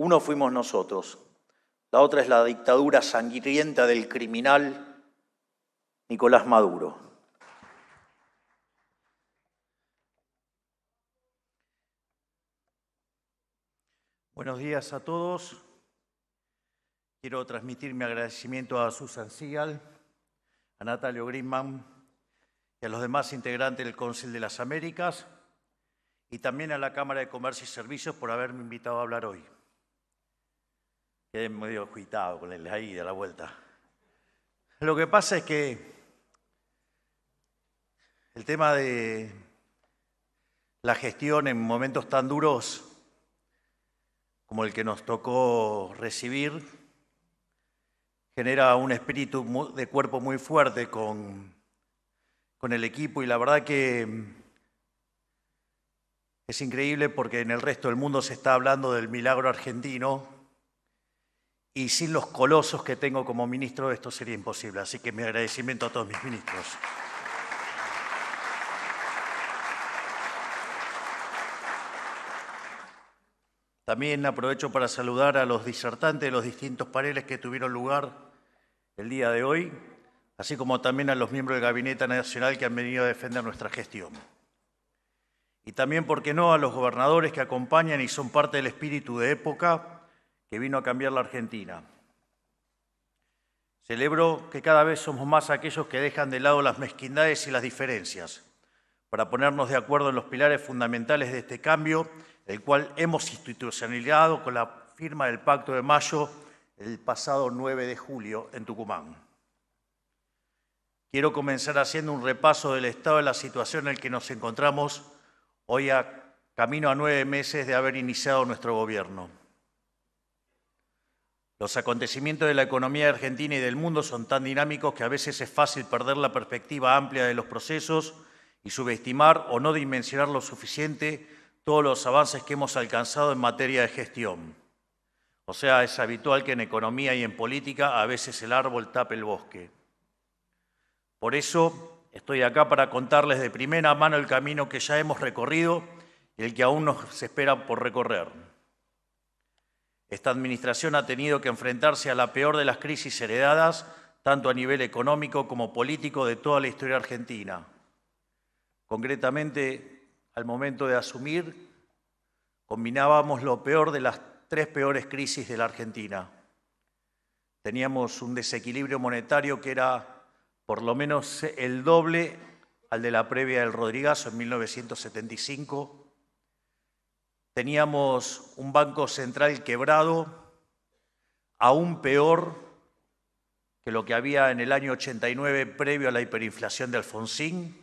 Uno fuimos nosotros, la otra es la dictadura sangrienta del criminal Nicolás Maduro. Buenos días a todos. Quiero transmitir mi agradecimiento a Susan Sigal, a Natalio Greenman y a los demás integrantes del Council de las Américas y también a la Cámara de Comercio y Servicios por haberme invitado a hablar hoy. Quedé medio agitado con el ahí de la vuelta. Lo que pasa es que el tema de la gestión en momentos tan duros como el que nos tocó recibir genera un espíritu de cuerpo muy fuerte con el equipo y la verdad que es increíble porque en el resto del mundo se está hablando del milagro argentino y sin los colosos que tengo como ministro esto sería imposible. Así que mi agradecimiento a todos mis ministros. También aprovecho para saludar a los disertantes de los distintos paneles que tuvieron lugar el día de hoy, así como también a los miembros del Gabinete Nacional que han venido a defender nuestra gestión. Y también, ¿por qué no?, a los gobernadores que acompañan y son parte del espíritu de época que vino a cambiar la Argentina. Celebro que cada vez somos más aquellos que dejan de lado las mezquindades y las diferencias para ponernos de acuerdo en los pilares fundamentales de este cambio, el cual hemos institucionalizado con la firma del Pacto de Mayo el pasado 9 de julio en Tucumán. Quiero comenzar haciendo un repaso del estado de la situación en el que nos encontramos hoy camino a 9 meses de haber iniciado nuestro gobierno. Los acontecimientos de la economía argentina y del mundo son tan dinámicos que a veces es fácil perder la perspectiva amplia de los procesos y subestimar o no dimensionar lo suficiente todos los avances que hemos alcanzado en materia de gestión. O sea, es habitual que en economía y en política a veces el árbol tape el bosque. Por eso estoy acá para contarles de primera mano el camino que ya hemos recorrido y el que aún nos espera por recorrer. Esta administración ha tenido que enfrentarse a la peor de las crisis heredadas, tanto a nivel económico como político de toda la historia argentina. Concretamente, al momento de asumir, combinábamos lo peor de las 3 peores crisis de la Argentina. Teníamos un desequilibrio monetario que era por lo menos el doble al de la previa del Rodrigazo en 1975. Teníamos un Banco Central quebrado, aún peor que lo que había en el año 89 previo a la hiperinflación de Alfonsín,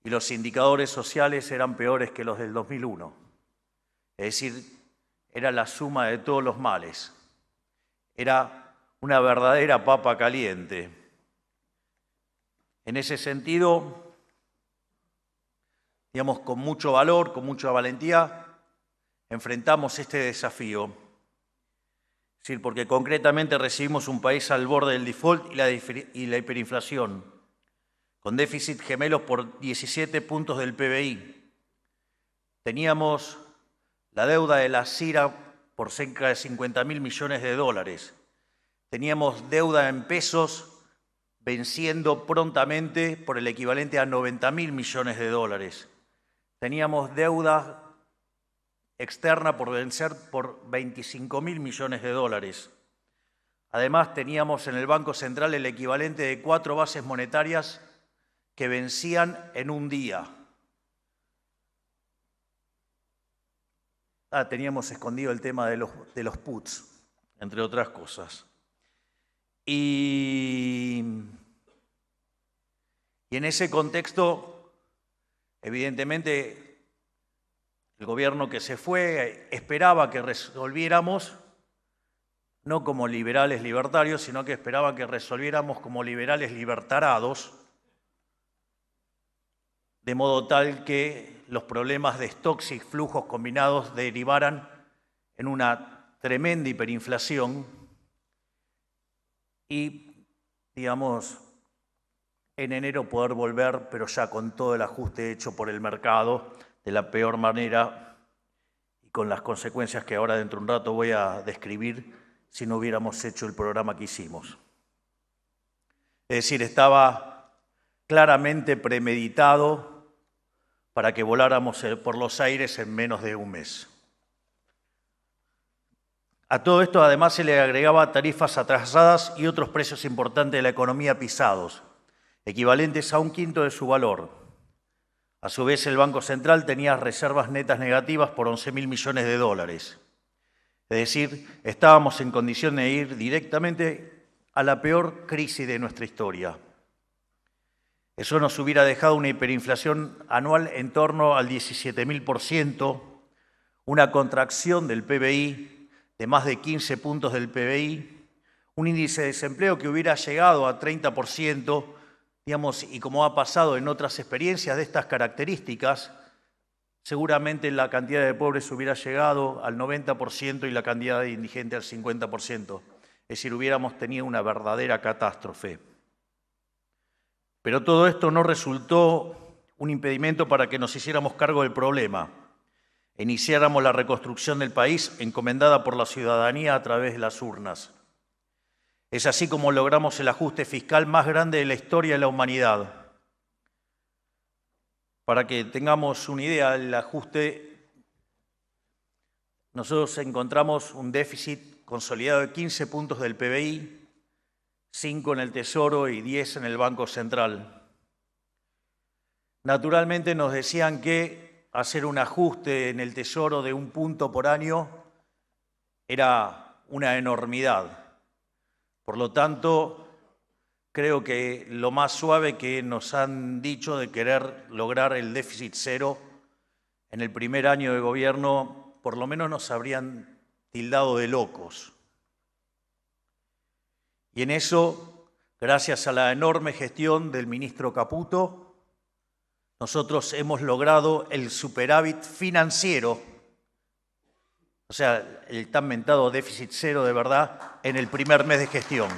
y los indicadores sociales eran peores que los del 2001. Es decir, era la suma de todos los males. Era una verdadera papa caliente. En ese sentido, digamos, con mucho valor, con mucha valentía, enfrentamos este desafío. Es decir, porque concretamente recibimos un país al borde del default y la hiperinflación, con déficit gemelos por 17 puntos del PBI. Teníamos la deuda de la CIRA por cerca de 50.000 millones de dólares. Teníamos deuda en pesos venciendo prontamente por el equivalente a 90.000 millones de dólares. Teníamos deuda externa por vencer por 25.000 millones de dólares. Además, teníamos en el Banco Central el equivalente de 4 bases monetarias que vencían en un día. Teníamos escondido el tema de los puts, entre otras cosas. Y en ese contexto, evidentemente, el gobierno que se fue esperaba que resolviéramos, no como liberales libertarios, sino que esperaba que resolviéramos como liberales libertarados, de modo tal que los problemas de stocks y flujos combinados derivaran en una tremenda hiperinflación y, digamos, en enero poder volver, pero ya con todo el ajuste hecho por el mercado, de la peor manera y con las consecuencias que ahora dentro de un rato voy a describir si no hubiéramos hecho el programa que hicimos. Es decir, estaba claramente premeditado para que voláramos por los aires en menos de un mes. A todo esto además se le agregaba tarifas atrasadas y otros precios importantes de la economía pisados, equivalentes a 1/5 de su valor. A su vez, el Banco Central tenía reservas netas negativas por 11.000 millones de dólares. Es decir, estábamos en condición de ir directamente a la peor crisis de nuestra historia. Eso nos hubiera dejado una hiperinflación anual en torno al 17.000%, una contracción del PBI de más de 15 puntos del PBI, un índice de desempleo que hubiera llegado a 30%, digamos, y como ha pasado en otras experiencias de estas características, seguramente la cantidad de pobres hubiera llegado al 90% y la cantidad de indigentes al 50%. Es decir, hubiéramos tenido una verdadera catástrofe. Pero todo esto no resultó un impedimento para que nos hiciéramos cargo del problema. Iniciáramos la reconstrucción del país encomendada por la ciudadanía a través de las urnas. Es así como logramos el ajuste fiscal más grande de la historia de la humanidad. Para que tengamos una idea del ajuste, nosotros encontramos un déficit consolidado de 15 puntos del PBI, 5 en el Tesoro y 10 en el Banco Central. Naturalmente nos decían que hacer un ajuste en el Tesoro de 1 punto por año era una enormidad. Por lo tanto, creo que lo más suave que nos han dicho de querer lograr el déficit cero en el primer año de gobierno, por lo menos nos habrían tildado de locos. Y en eso, gracias a la enorme gestión del ministro Caputo, nosotros hemos logrado el superávit financiero, o sea, el tan mentado déficit cero de verdad, en el primer mes de gestión.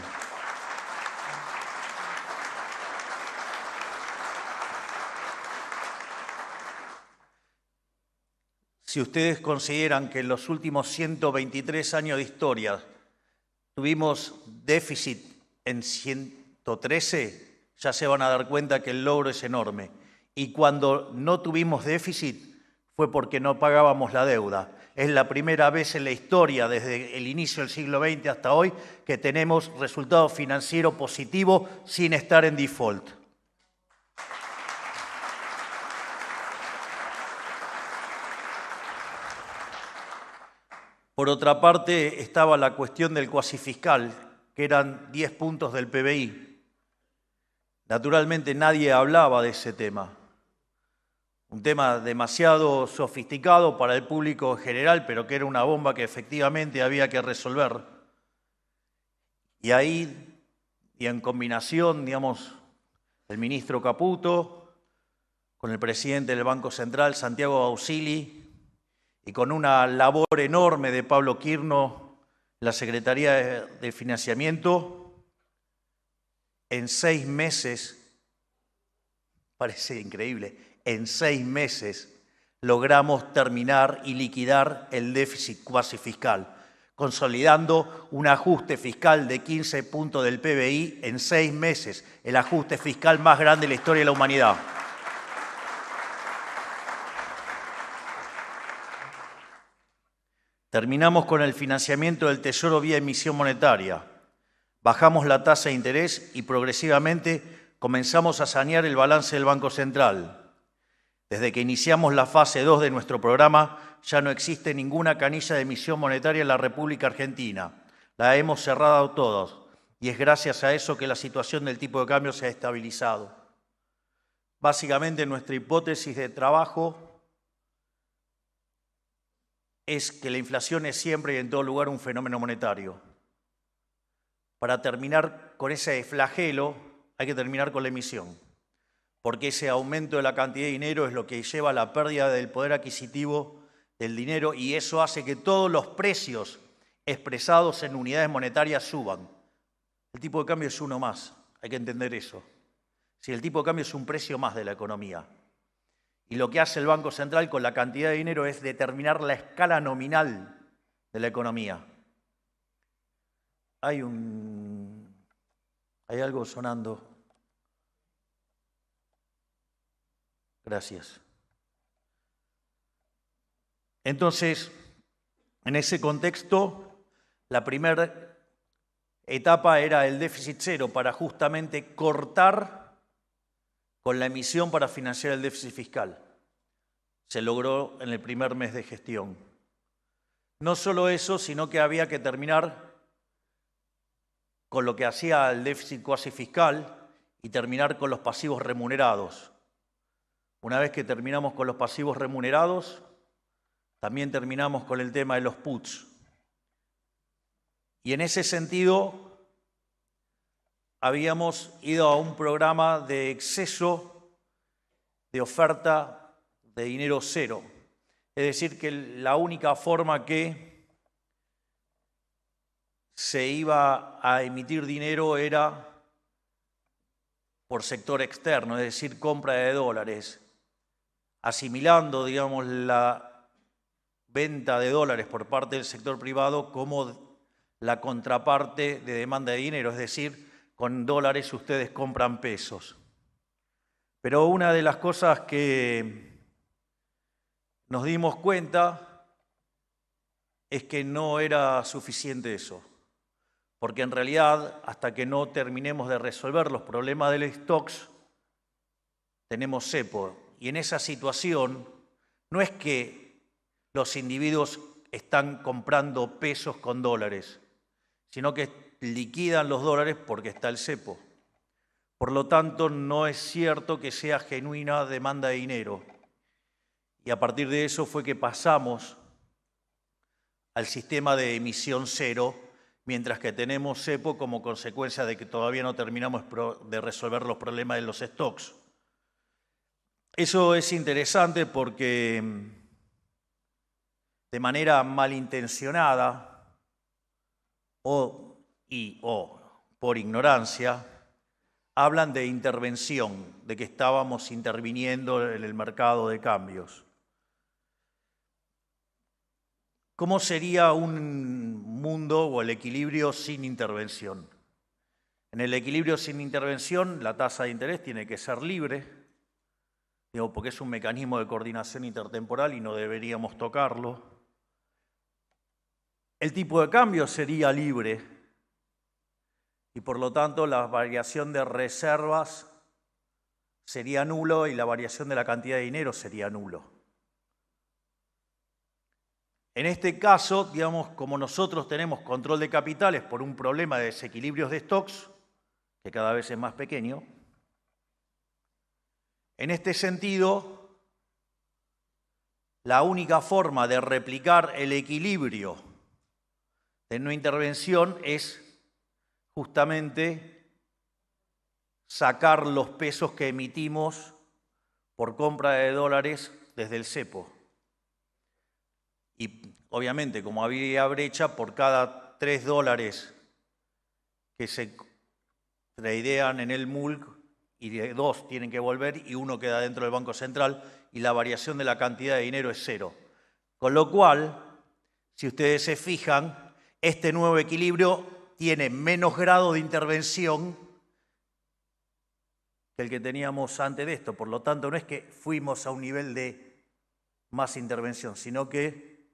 Si ustedes consideran que en los últimos 123 años de historia tuvimos déficit en 113, ya se van a dar cuenta que el logro es enorme. Y cuando no tuvimos déficit fue porque no pagábamos la deuda. Es la primera vez en la historia, desde el inicio del siglo XX hasta hoy, que tenemos resultado financiero positivo sin estar en default. Por otra parte, estaba la cuestión del cuasi fiscal, que eran 10 puntos del PBI. Naturalmente nadie hablaba de ese tema. Un tema demasiado sofisticado para el público general, pero que era una bomba que efectivamente había que resolver. Y ahí, y en combinación, digamos, el ministro Caputo, con el presidente del Banco Central, Santiago Bausili, y con una labor enorme de Pablo Quirno, la Secretaría de Financiamiento, en 6 meses, parece increíble, en 6 meses logramos terminar y liquidar el déficit cuasi fiscal, consolidando un ajuste fiscal de 15 puntos del PBI en 6 meses, el ajuste fiscal más grande de la historia de la humanidad. Terminamos con el financiamiento del Tesoro vía emisión monetaria. Bajamos la tasa de interés y progresivamente comenzamos a sanear el balance del Banco Central. Desde que iniciamos la fase 2 de nuestro programa, ya no existe ninguna canilla de emisión monetaria en la República Argentina. La hemos cerrado todos y es gracias a eso que la situación del tipo de cambio se ha estabilizado. Básicamente, nuestra hipótesis de trabajo es que la inflación es siempre y en todo lugar un fenómeno monetario. Para terminar con ese flagelo, hay que terminar con la emisión, porque ese aumento de la cantidad de dinero es lo que lleva a la pérdida del poder adquisitivo del dinero y eso hace que todos los precios expresados en unidades monetarias suban. El tipo de cambio es uno más, hay que entender eso. Si el tipo de cambio es un precio más de la economía. Y lo que hace el Banco Central con la cantidad de dinero es determinar la escala nominal de la economía. Hay algo sonando. Gracias. Entonces, en ese contexto, la primera etapa era el déficit cero para justamente cortar con la emisión para financiar el déficit fiscal. Se logró en el primer mes de gestión. No solo eso, sino que había que terminar con lo que hacía el déficit cuasi fiscal y terminar con los pasivos remunerados. Una vez que terminamos con los pasivos remunerados, también terminamos con el tema de los puts. Y en ese sentido, habíamos ido a un programa de exceso de oferta de dinero cero. Es decir, que la única forma que se iba a emitir dinero era por sector externo, es decir, compra de dólares, asimilando, digamos, la venta de dólares por parte del sector privado como la contraparte de demanda de dinero, es decir, con dólares ustedes compran pesos. Pero una de las cosas que nos dimos cuenta es que no era suficiente eso, porque en realidad, hasta que no terminemos de resolver los problemas del stocks, tenemos cepo. Y en esa situación, no es que los individuos están comprando pesos con dólares, sino que liquidan los dólares porque está el cepo. Por lo tanto, no es cierto que sea genuina demanda de dinero. Y a partir de eso fue que pasamos al sistema de emisión cero, mientras que tenemos cepo como consecuencia de que todavía no terminamos de resolver los problemas de los stocks. Eso es interesante porque de manera malintencionada o por ignorancia, hablan de intervención, de que estábamos interviniendo en el mercado de cambios. ¿Cómo sería un mundo o el equilibrio sin intervención? En el equilibrio sin intervención, la tasa de interés tiene que ser libre, porque es un mecanismo de coordinación intertemporal y no deberíamos tocarlo. El tipo de cambio sería libre y por lo tanto la variación de reservas sería nulo y la variación de la cantidad de dinero sería nulo. En este caso, digamos, como nosotros tenemos control de capitales por un problema de desequilibrios de stocks, que cada vez es más pequeño, en este sentido, la única forma de replicar el equilibrio de no intervención es justamente sacar los pesos que emitimos por compra de dólares desde el cepo. Y obviamente, como había brecha, por cada 3 dólares que se tradean en el MULC, y 2 tienen que volver y 1 queda dentro del Banco Central y la variación de la cantidad de dinero es 0. Con lo cual, si ustedes se fijan, este nuevo equilibrio tiene menos grado de intervención que el que teníamos antes de esto. Por lo tanto, no es que fuimos a un nivel de más intervención, sino que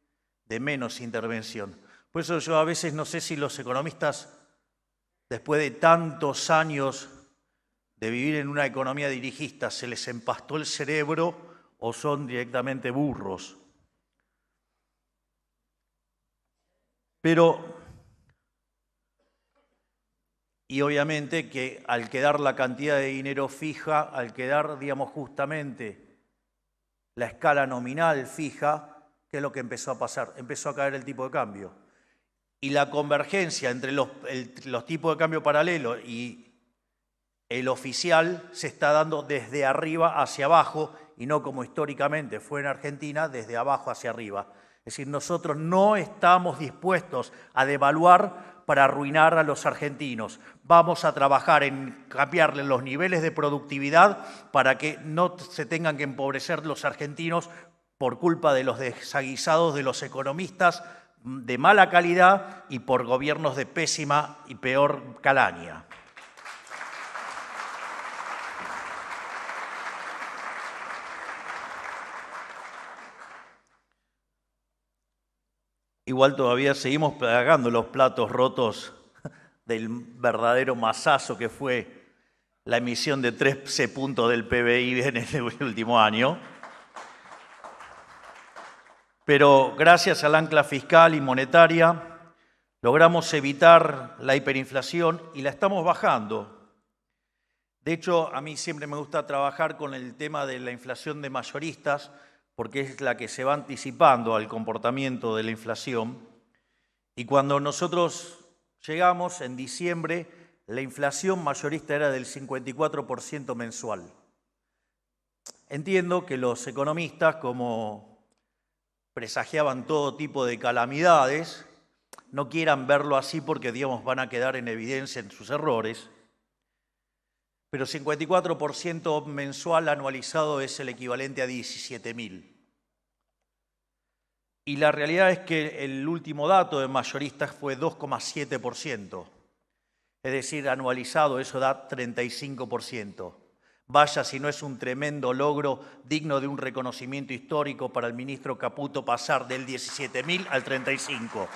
de menos intervención. Por eso yo a veces no sé si los economistas, después de tantos años de vivir en una economía dirigista, se les empastó el cerebro o son directamente burros. Pero, y obviamente que al quedar la cantidad de dinero fija, al quedar, digamos, justamente la escala nominal fija, ¿qué es lo que empezó a pasar? Empezó a caer el tipo de cambio. Y la convergencia entre los tipos de cambio paralelo y el oficial se está dando desde arriba hacia abajo y no como históricamente fue en Argentina, desde abajo hacia arriba. Es decir, nosotros no estamos dispuestos a devaluar para arruinar a los argentinos. Vamos a trabajar en cambiarle los niveles de productividad para que no se tengan que empobrecer los argentinos por culpa de los desaguisados de los economistas de mala calidad y por gobiernos de pésima y peor calaña. Igual todavía seguimos pagando los platos rotos del verdadero masazo que fue la emisión de 13 puntos del PBI en el último año. Pero gracias al ancla fiscal y monetaria logramos evitar la hiperinflación y la estamos bajando. De hecho, a mí siempre me gusta trabajar con el tema de la inflación de mayoristas, porque es la que se va anticipando al comportamiento de la inflación. Y cuando nosotros llegamos en diciembre, la inflación mayorista era del 54% mensual. Entiendo que los economistas, como presagiaban todo tipo de calamidades, no quieran verlo así porque, digamos, van a quedar en evidencia en sus errores. Pero 54% mensual anualizado es el equivalente a 17.000. Y la realidad es que el último dato de mayoristas fue 2,7%. Es decir, anualizado eso da 35%. Vaya si no es un tremendo logro digno de un reconocimiento histórico para el ministro Caputo pasar del 17.000 al 35.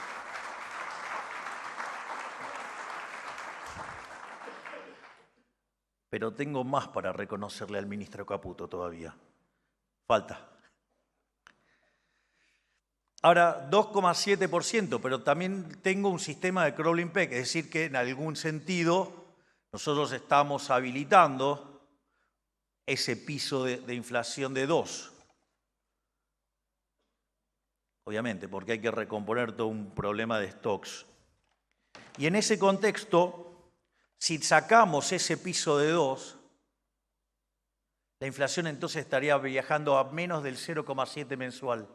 Pero tengo más para reconocerle al ministro Caputo todavía. Falta. Ahora, 2,7%, pero también tengo un sistema de crawling peg, es decir, que en algún sentido nosotros estamos habilitando ese piso de inflación de 2. Obviamente, porque hay que recomponer todo un problema de stocks. Y en ese contexto, si sacamos ese piso de 2, la inflación entonces estaría viajando a menos del 0,7 mensual.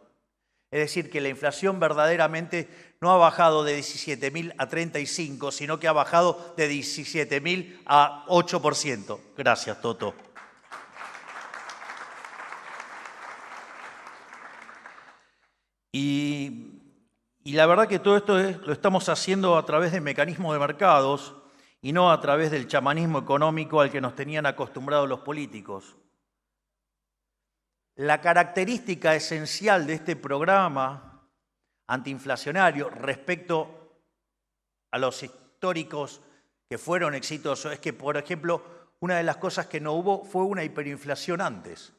Es decir, que la inflación verdaderamente no ha bajado de 17.000 a 35, sino que ha bajado de 17.000 a 8%. Gracias, Toto. Y la verdad que todo esto lo estamos haciendo a través de mecanismos de mercados y no a través del chamanismo económico al que nos tenían acostumbrados los políticos. La característica esencial de este programa antiinflacionario respecto a los históricos que fueron exitosos es que, por ejemplo, una de las cosas que no hubo fue una hiperinflación antes,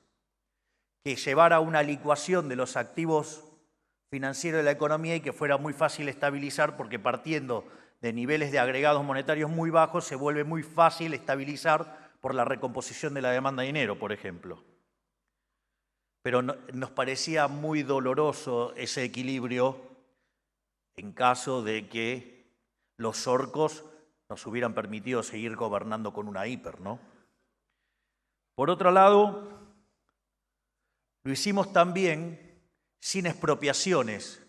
que llevara a una licuación de los activos financieros de la economía y que fuera muy fácil estabilizar, porque partiendo de niveles de agregados monetarios muy bajos se vuelve muy fácil estabilizar por la recomposición de la demanda de dinero, por ejemplo. Pero nos parecía muy doloroso ese equilibrio en caso de que los orcos nos hubieran permitido seguir gobernando con una hiper, ¿no? Por otro lado, lo hicimos también sin expropiaciones.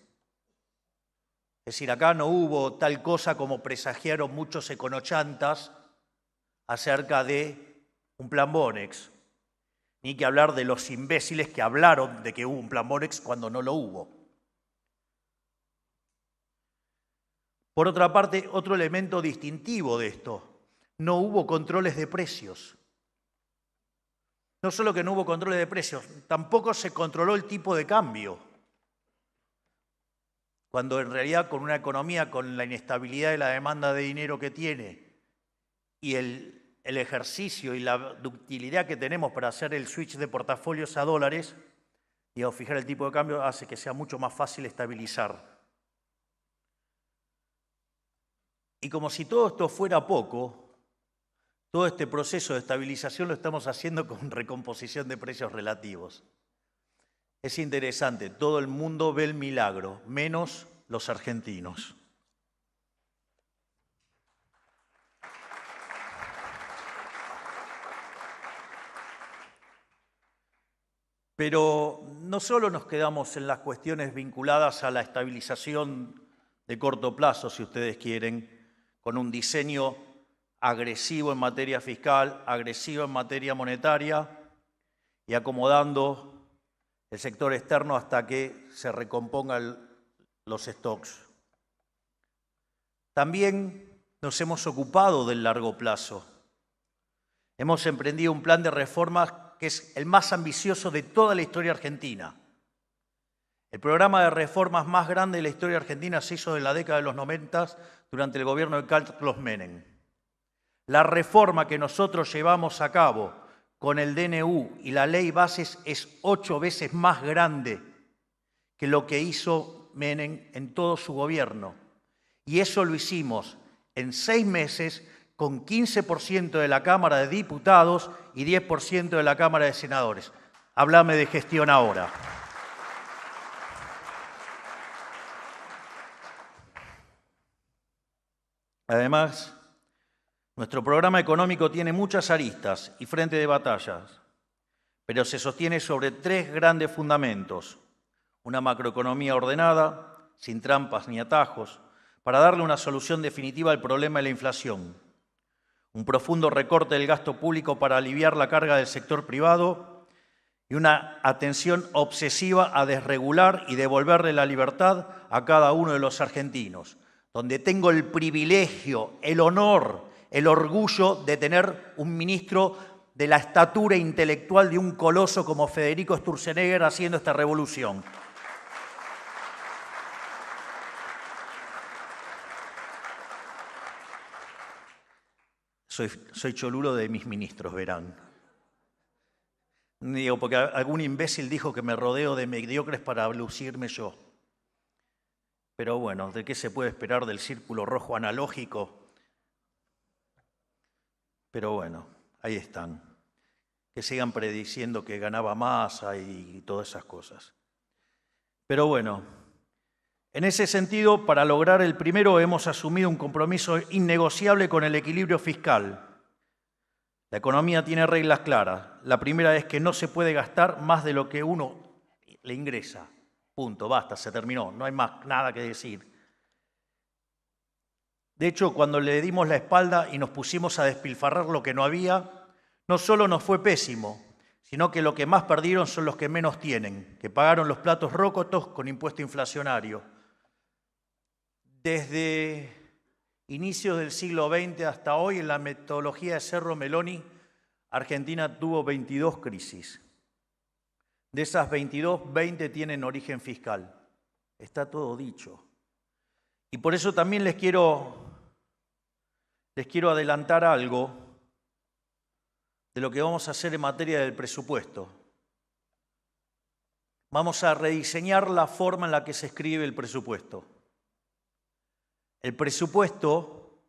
Es decir, acá no hubo tal cosa como presagiaron muchos econochantas acerca de un plan Bonex. Ni que hablar de los imbéciles que hablaron de que hubo un plan Bonex cuando no lo hubo. Por otra parte, otro elemento distintivo de esto, no hubo controles de precios. No solo que no hubo controles de precios, tampoco se controló el tipo de cambio. Cuando en realidad con una economía con la inestabilidad de la demanda de dinero que tiene y el ejercicio y la ductilidad que tenemos para hacer el switch de portafolios a dólares y a fijar el tipo de cambio hace que sea mucho más fácil estabilizar. Y como si todo esto fuera poco, todo este proceso de estabilización lo estamos haciendo con recomposición de precios relativos. Es interesante, todo el mundo ve el milagro, menos los argentinos. Pero no solo nos quedamos en las cuestiones vinculadas a la estabilización de corto plazo, si ustedes quieren, con un diseño agresivo en materia fiscal, agresivo en materia monetaria y acomodando el sector externo hasta que se recompongan los stocks. También nos hemos ocupado del largo plazo. Hemos emprendido un plan de reformas que es el más ambicioso de toda la historia argentina. El programa de reformas más grande de la historia argentina se hizo en la década de los 90 durante el gobierno de Carlos Menem. La reforma que nosotros llevamos a cabo con el DNU y la ley bases es 8 veces más grande que lo que hizo Menem en todo su gobierno. Y eso lo hicimos en 6 meses con 15% de la Cámara de Diputados y 10% de la Cámara de Senadores. Háblame de gestión ahora. Además, nuestro programa económico tiene muchas aristas y frente de batallas, pero se sostiene sobre 3 grandes fundamentos. Una macroeconomía ordenada, sin trampas ni atajos, para darle una solución definitiva al problema de la inflación. Un profundo recorte del gasto público para aliviar la carga del sector privado y una atención obsesiva a desregular y devolverle la libertad a cada uno de los argentinos, donde tengo el privilegio, el honor, el orgullo de tener un ministro de la estatura intelectual de un coloso como Federico Sturzenegger haciendo esta revolución. Soy cholulo de mis ministros, verán. Digo, porque algún imbécil dijo que me rodeo de mediocres para lucirme yo. Pero bueno, ¿de qué se puede esperar del círculo rojo analógico? Pero bueno, ahí están. Que sigan prediciendo que ganaba Massa y todas esas cosas. Pero bueno, en ese sentido, para lograr el primero hemos asumido un compromiso innegociable con el equilibrio fiscal. La economía tiene reglas claras. La primera es que no se puede gastar más de lo que uno le ingresa. Punto, basta, se terminó, no hay más nada que decir. De hecho, cuando le dimos la espalda y nos pusimos a despilfarrar lo que no había, no solo nos fue pésimo, sino que lo que más perdieron son los que menos tienen, que pagaron los platos rotos con impuesto inflacionario. Desde inicios del siglo XX hasta hoy, en la metodología de Cerro Meloni, Argentina tuvo 22 crisis. De esas 22, 20 tienen origen fiscal. Está todo dicho. Y por eso también les quiero adelantar algo de lo que vamos a hacer en materia del presupuesto. Vamos a rediseñar la forma en la que se escribe el presupuesto. El presupuesto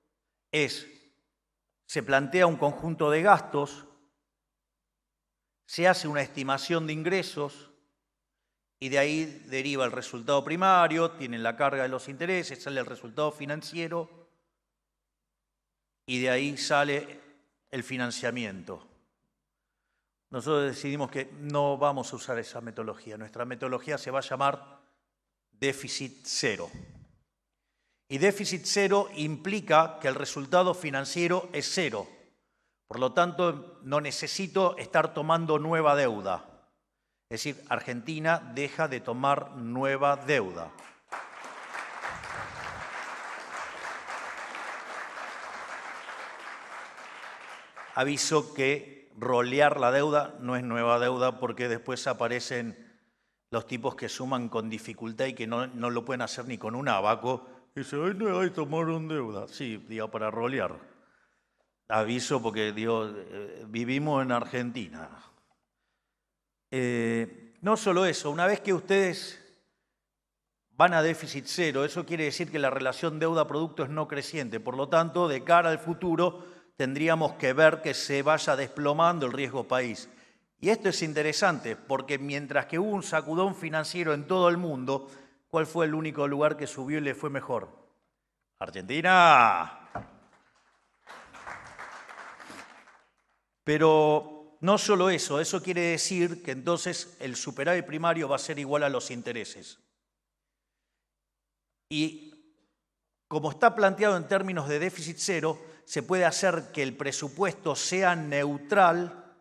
se plantea un conjunto de gastos, se hace una estimación de ingresos y de ahí deriva el resultado primario, tienen la carga de los intereses, sale el resultado financiero y de ahí sale el financiamiento. Nosotros decidimos que no vamos a usar esa metodología. Nuestra metodología se va a llamar déficit cero. Y déficit cero implica que el resultado financiero es cero. Por lo tanto, no necesito estar tomando nueva deuda. Es decir, Argentina deja de tomar nueva deuda. Aviso que rolear la deuda no es nueva deuda porque después aparecen los tipos que suman con dificultad y que no lo pueden hacer ni con un abaco. Y dice, ay, no, ay, tomaron deuda. Sí, digo, para rolear. Aviso porque, digo, vivimos en Argentina. No solo eso, una vez que ustedes van a déficit cero, eso quiere decir que la relación deuda-producto es no creciente. Por lo tanto, de cara al futuro, tendríamos que ver que se vaya desplomando el riesgo país. Y esto es interesante porque mientras que hubo un sacudón financiero en todo el mundo, ¿cuál fue el único lugar que subió y le fue mejor? Argentina. Pero no solo eso, eso quiere decir que entonces el superávit primario va a ser igual a los intereses. Y como está planteado en términos de déficit cero, se puede hacer que el presupuesto sea neutral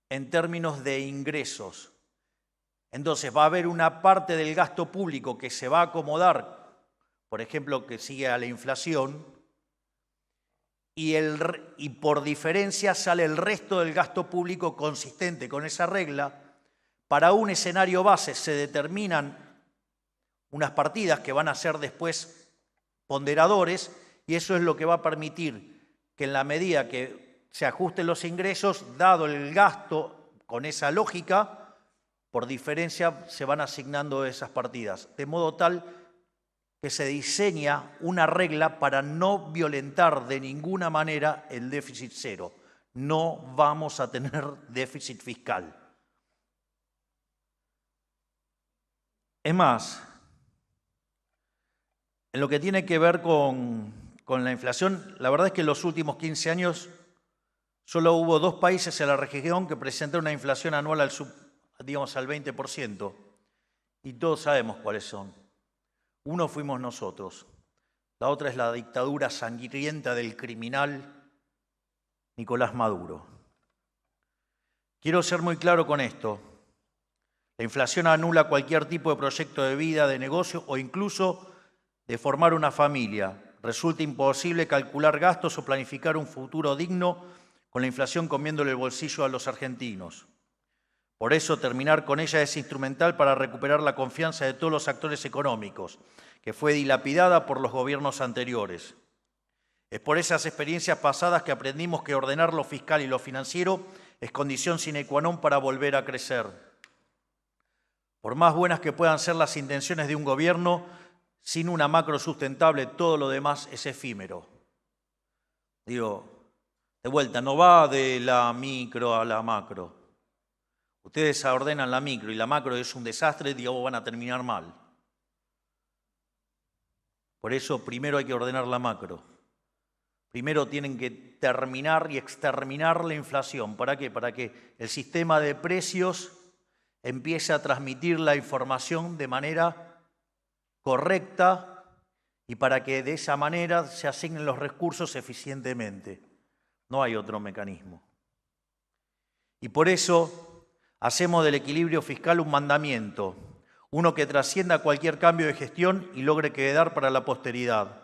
en términos de ingresos. Entonces va a haber una parte del gasto público que se va a acomodar, por ejemplo, que sigue a la inflación, y por diferencia sale el resto del gasto público consistente con esa regla. Para un escenario base se determinan unas partidas que van a ser después ponderadores, y eso es lo que va a permitir que en la medida que se ajusten los ingresos, dado el gasto con esa lógica, por diferencia se van asignando esas partidas, de modo tal que se diseña una regla para no violentar de ninguna manera el déficit cero. No vamos a tener déficit fiscal. Es más, en lo que tiene que ver con la inflación, la verdad es que en los últimos 15 años solo hubo 2 países en la región que presentaron una inflación anual al 20%, y todos sabemos cuáles son. Uno fuimos nosotros, la otra es la dictadura sangrienta del criminal Nicolás Maduro. Quiero ser muy claro con esto. La inflación anula cualquier tipo de proyecto de vida, de negocio o incluso de formar una familia. Resulta imposible calcular gastos o planificar un futuro digno con la inflación comiéndole el bolsillo a los argentinos. Por eso, terminar con ella es instrumental para recuperar la confianza de todos los actores económicos, que fue dilapidada por los gobiernos anteriores. Es por esas experiencias pasadas que aprendimos que ordenar lo fiscal y lo financiero es condición sine qua non para volver a crecer. Por más buenas que puedan ser las intenciones de un gobierno, sin una macro sustentable, todo lo demás es efímero. Digo, de vuelta, no va de la micro a la macro. Ustedes ordenan la micro y la macro es un desastre, digo, van a terminar mal. Por eso primero hay que ordenar la macro. Primero tienen que terminar y exterminar la inflación. ¿Para qué? Para que el sistema de precios empiece a transmitir la información de manera correcta y para que de esa manera se asignen los recursos eficientemente. No hay otro mecanismo. Y por eso hacemos del equilibrio fiscal un mandamiento, uno que trascienda cualquier cambio de gestión y logre quedar para la posteridad.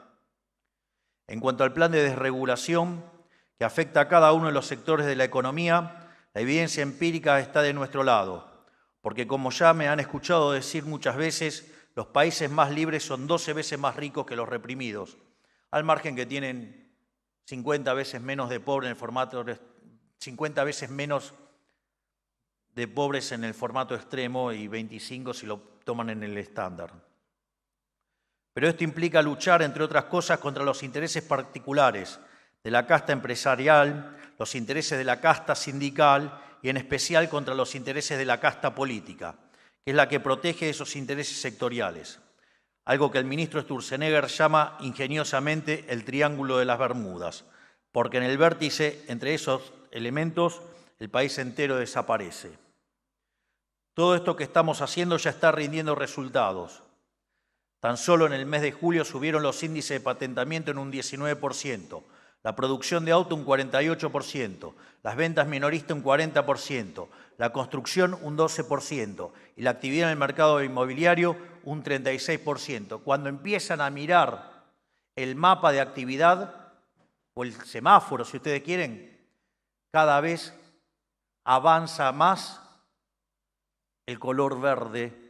En cuanto al plan de desregulación que afecta a cada uno de los sectores de la economía, la evidencia empírica está de nuestro lado, porque como ya me han escuchado decir muchas veces, los países más libres son 12 veces más ricos que los reprimidos, al margen que tienen 50 veces menos de pobres en el formato, 50 veces menos de pobres en el formato extremo y 25 si lo toman en el estándar. Pero esto implica luchar, entre otras cosas, contra los intereses particulares de la casta empresarial, los intereses de la casta sindical y en especial contra los intereses de la casta política, que es la que protege esos intereses sectoriales. Algo que el ministro Sturzenegger llama ingeniosamente el Triángulo de las Bermudas, porque en el vértice entre esos elementos el país entero desaparece. Todo esto que estamos haciendo ya está rindiendo resultados. Tan solo en el mes de julio subieron los índices de patentamiento en un 19%, la producción de auto un 48%, las ventas minoristas un 40%, la construcción un 12% y la actividad en el mercado inmobiliario un 36%. Cuando empiezan a mirar el mapa de actividad, o el semáforo si ustedes quieren, cada vez avanza más el color verde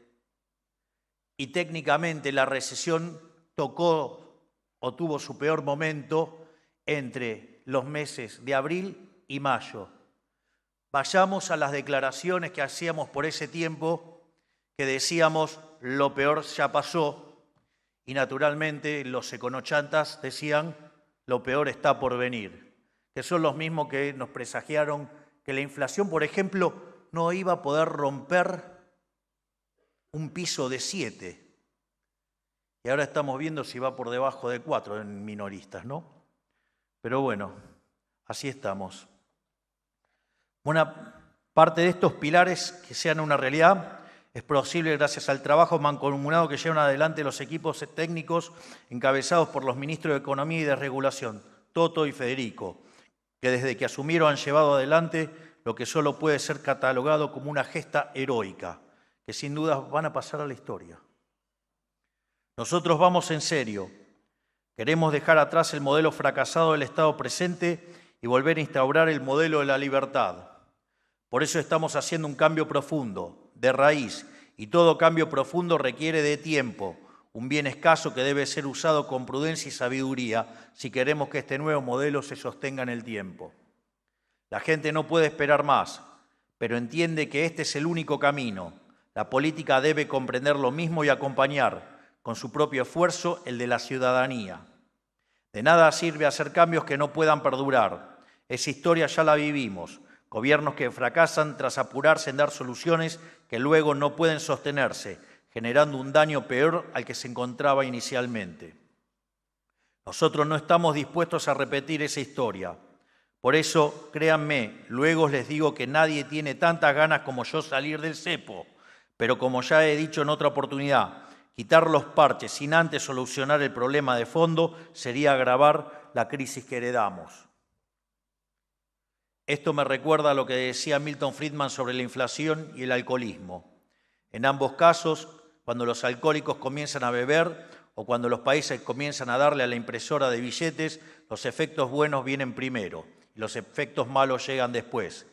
y técnicamente la recesión tocó o tuvo su peor momento entre los meses de abril y mayo. Vayamos a las declaraciones que hacíamos por ese tiempo, que decíamos lo peor ya pasó y naturalmente los econochantas decían lo peor está por venir, que son los mismos que nos presagiaron que la inflación, por ejemplo, no iba a poder romper un piso de 7. Y ahora estamos viendo si va por debajo de 4 en minoristas, ¿no? Pero bueno, así estamos. Buena parte de estos pilares que sean una realidad es posible gracias al trabajo mancomunado que llevan adelante los equipos técnicos encabezados por los ministros de Economía y de Regulación, Toto y Federico, que desde que asumieron han llevado adelante lo que solo puede ser catalogado como una gesta heroica, que sin duda van a pasar a la historia. Nosotros vamos en serio. Queremos dejar atrás el modelo fracasado del Estado presente y volver a instaurar el modelo de la libertad. Por eso estamos haciendo un cambio profundo, de raíz, y todo cambio profundo requiere de tiempo, un bien escaso que debe ser usado con prudencia y sabiduría si queremos que este nuevo modelo se sostenga en el tiempo. La gente no puede esperar más, pero entiende que este es el único camino. La política debe comprender lo mismo y acompañar, con su propio esfuerzo, el de la ciudadanía. De nada sirve hacer cambios que no puedan perdurar. Esa historia ya la vivimos. Gobiernos que fracasan tras apurarse en dar soluciones que luego no pueden sostenerse, generando un daño peor al que se encontraba inicialmente. Nosotros no estamos dispuestos a repetir esa historia. Por eso, créanme, luego les digo que nadie tiene tantas ganas como yo salir del cepo, pero como ya he dicho en otra oportunidad, quitar los parches sin antes solucionar el problema de fondo sería agravar la crisis que heredamos. Esto me recuerda a lo que decía Milton Friedman sobre la inflación y el alcoholismo. En ambos casos, cuando los alcohólicos comienzan a beber o cuando los países comienzan a darle a la impresora de billetes, los efectos buenos vienen primero y los efectos malos llegan después.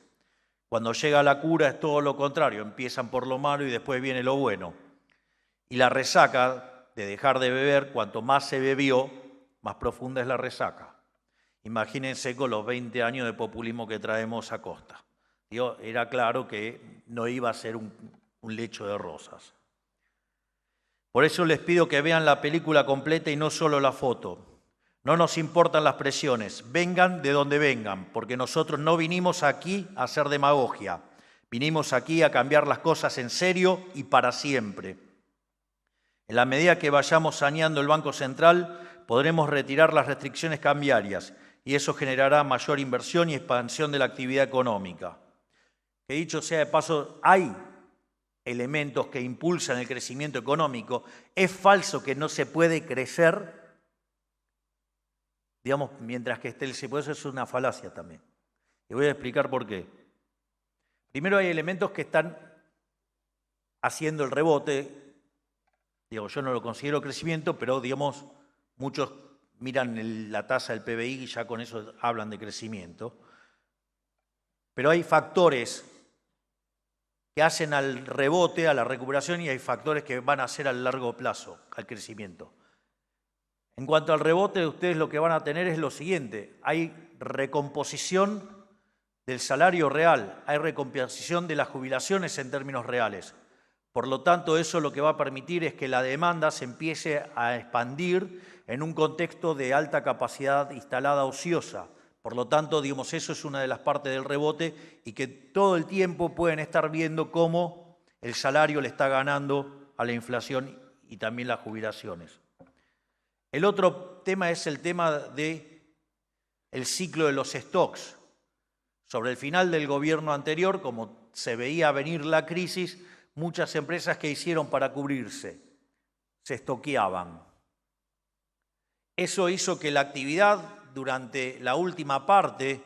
Cuando llega la cura es todo lo contrario, empiezan por lo malo y después viene lo bueno. Y la resaca de dejar de beber, cuanto más se bebió, más profunda es la resaca. Imagínense con los 20 años de populismo que traemos a costa. Era claro que no iba a ser un lecho de rosas. Por eso les pido que vean la película completa y no solo la foto. No nos importan las presiones, vengan de donde vengan, porque nosotros no vinimos aquí a hacer demagogia. Vinimos aquí a cambiar las cosas en serio y para siempre. En la medida que vayamos saneando el Banco Central, podremos retirar las restricciones cambiarias y eso generará mayor inversión y expansión de la actividad económica. Que dicho sea de paso, hay elementos que impulsan el crecimiento económico. Es falso que no se puede crecer, digamos, mientras que esté el cepo. Eso es una falacia también. Y voy a explicar por qué. Primero hay elementos que están haciendo el rebote. Digo, yo no lo considero crecimiento, pero digamos, muchos miran la tasa del PBI y ya con eso hablan de crecimiento. Pero hay factores que hacen al rebote, a la recuperación, y hay factores que van a hacer al largo plazo, al crecimiento. En cuanto al rebote, ustedes lo que van a tener es lo siguiente: hay recomposición del salario real, hay recomposición de las jubilaciones en términos reales. Por lo tanto, eso lo que va a permitir es que la demanda se empiece a expandir en un contexto de alta capacidad instalada ociosa. Por lo tanto, digamos, eso es una de las partes del rebote y que todo el tiempo pueden estar viendo cómo el salario le está ganando a la inflación y también las jubilaciones. El otro tema es el tema del ciclo de los stocks. Sobre el final del gobierno anterior, como se veía venir la crisis, muchas empresas que hicieron para cubrirse se estoqueaban. Eso hizo que la actividad durante la última parte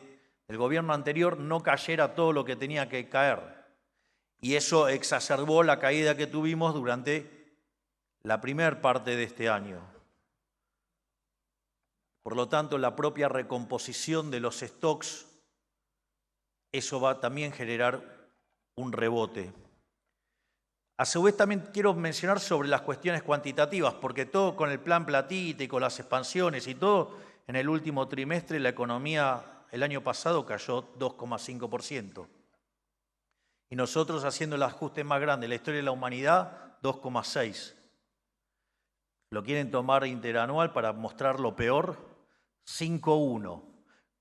del gobierno anterior no cayera todo lo que tenía que caer. Y eso exacerbó la caída que tuvimos durante la primera parte de este año. Por lo tanto, la propia recomposición de los stocks, eso va también a generar un rebote. A su vez también quiero mencionar sobre las cuestiones cuantitativas, porque todo con el plan Platita y con las expansiones y todo, en el último trimestre la economía el año pasado cayó 2,5%. Y nosotros haciendo el ajuste más grande de la historia de la humanidad, 2,6%. ¿Lo quieren tomar interanual para mostrar lo peor? 5,1%.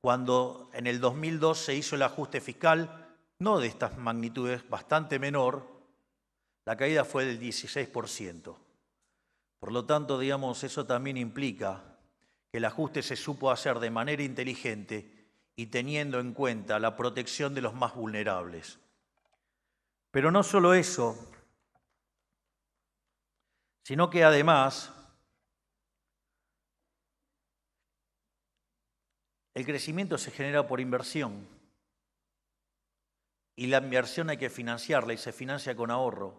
Cuando en el 2002 se hizo el ajuste fiscal, no de estas magnitudes, bastante menor, la caída fue del 16%. Por lo tanto, digamos, eso también implica que el ajuste se supo hacer de manera inteligente y teniendo en cuenta la protección de los más vulnerables. Pero no solo eso, sino que además el crecimiento se genera por inversión y la inversión hay que financiarla y se financia con ahorro.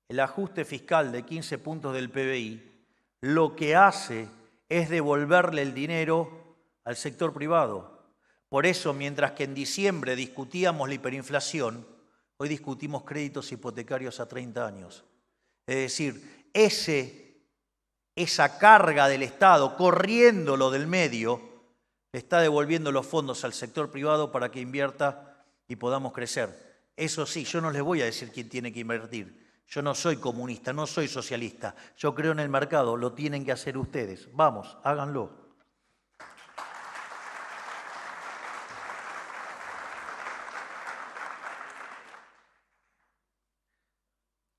El ajuste fiscal de 15 puntos del PBI lo que hace es devolverle el dinero al sector privado. Por eso, mientras que en diciembre discutíamos la hiperinflación, hoy discutimos créditos hipotecarios a 30 años. Es decir, esa carga del Estado, corriéndolo del medio, le está devolviendo los fondos al sector privado para que invierta y podamos crecer. Eso sí, yo no les voy a decir quién tiene que invertir. Yo no soy comunista, no soy socialista. Yo creo en el mercado, lo tienen que hacer ustedes. Vamos, háganlo.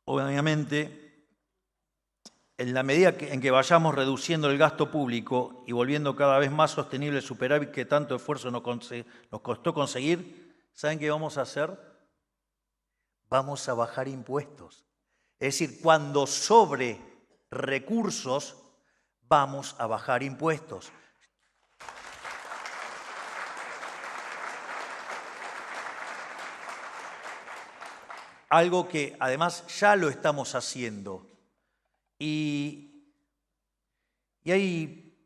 Obviamente, en la medida en que vayamos reduciendo el gasto público y volviendo cada vez más sostenible el superávit que tanto esfuerzo nos costó conseguir, ¿saben qué vamos a hacer? Vamos a bajar impuestos. Es decir, cuando sobre recursos, vamos a bajar impuestos. Algo que además ya lo estamos haciendo. Y hay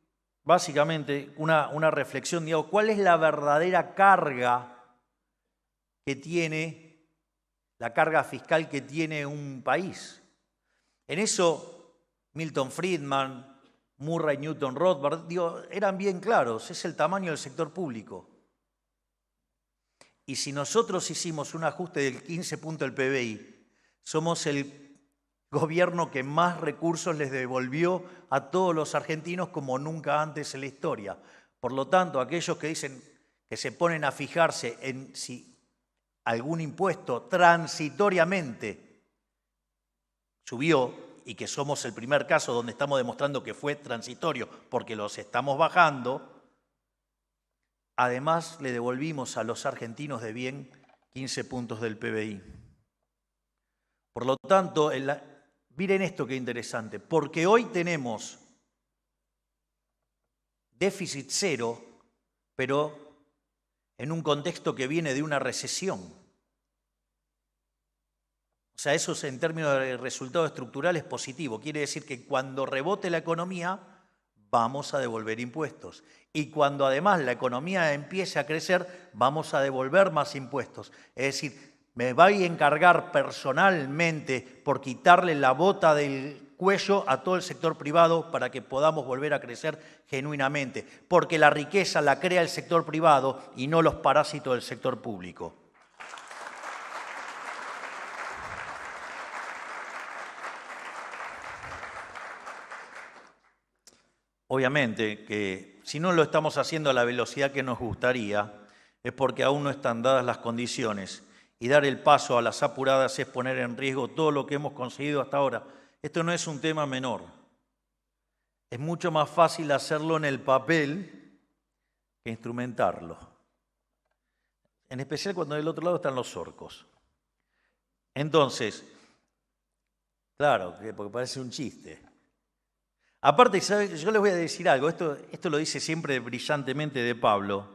básicamente una reflexión, digo, ¿cuál es la verdadera carga que tiene, la carga fiscal que tiene un país? En eso Milton Friedman, Murray Newton Rothbard, digo, eran bien claros, es el tamaño del sector público. Y si nosotros hicimos un ajuste del 15 puntos del PBI, somos el gobierno que más recursos les devolvió a todos los argentinos como nunca antes en la historia. Por lo tanto, aquellos que dicen que se ponen a fijarse en si algún impuesto transitoriamente subió y que somos el primer caso donde estamos demostrando que fue transitorio porque los estamos bajando, además le devolvimos a los argentinos de bien 15 puntos del PBI. Por lo tanto, miren esto que interesante, porque hoy tenemos déficit cero, pero en un contexto que viene de una recesión. O sea, eso en términos de resultado estructural es positivo. Quiere decir que cuando rebote la economía, vamos a devolver impuestos. Y cuando además la economía empiece a crecer, vamos a devolver más impuestos. Es decir, me voy a encargar personalmente por quitarle la bota del cuello a todo el sector privado para que podamos volver a crecer genuinamente, porque la riqueza la crea el sector privado y no los parásitos del sector público. Obviamente que si no lo estamos haciendo a la velocidad que nos gustaría, es porque aún no están dadas las condiciones y dar el paso a las apuradas es poner en riesgo todo lo que hemos conseguido hasta ahora. Esto no es un tema menor. Es mucho más fácil hacerlo en el papel que instrumentarlo. En especial cuando del otro lado están los orcos. Entonces, claro, porque parece un chiste. Aparte, ¿sabes? Yo les voy a decir algo, esto lo dice siempre brillantemente de Pablo.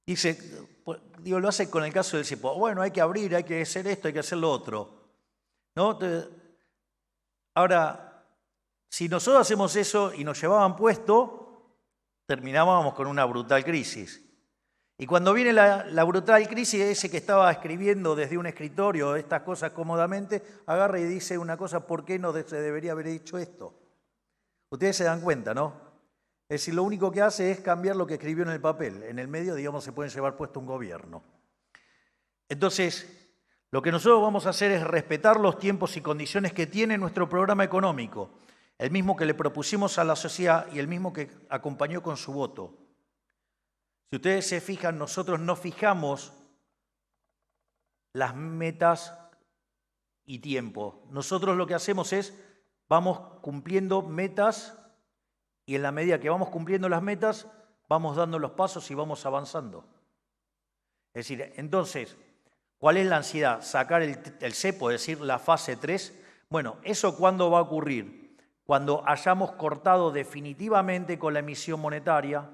Dice, digo, lo hace con el caso del cepo. Bueno, hay que abrir, hay que hacer esto, hay que hacer lo otro. ¿No? Ahora, si nosotros hacemos eso y nos llevaban puesto, terminábamos con una brutal crisis. Y cuando viene la brutal crisis, ese que estaba escribiendo desde un escritorio estas cosas cómodamente, agarra y dice una cosa, ¿por qué no se debería haber hecho esto? Ustedes se dan cuenta, ¿no? Es decir, lo único que hace es cambiar lo que escribió en el papel. En el medio, digamos, se pueden llevar puesto un gobierno. Entonces, lo que nosotros vamos a hacer es respetar los tiempos y condiciones que tiene nuestro programa económico, el mismo que le propusimos a la sociedad y el mismo que acompañó con su voto. Si ustedes se fijan, nosotros no fijamos las metas y tiempo. Nosotros lo que hacemos es, vamos cumpliendo metas y en la medida que vamos cumpliendo las metas, vamos dando los pasos y vamos avanzando. Es decir, entonces, ¿cuál es la ansiedad? Sacar el cepo, es decir, la fase 3. Bueno, ¿eso cuándo va a ocurrir? Cuando hayamos cortado definitivamente con la emisión monetaria.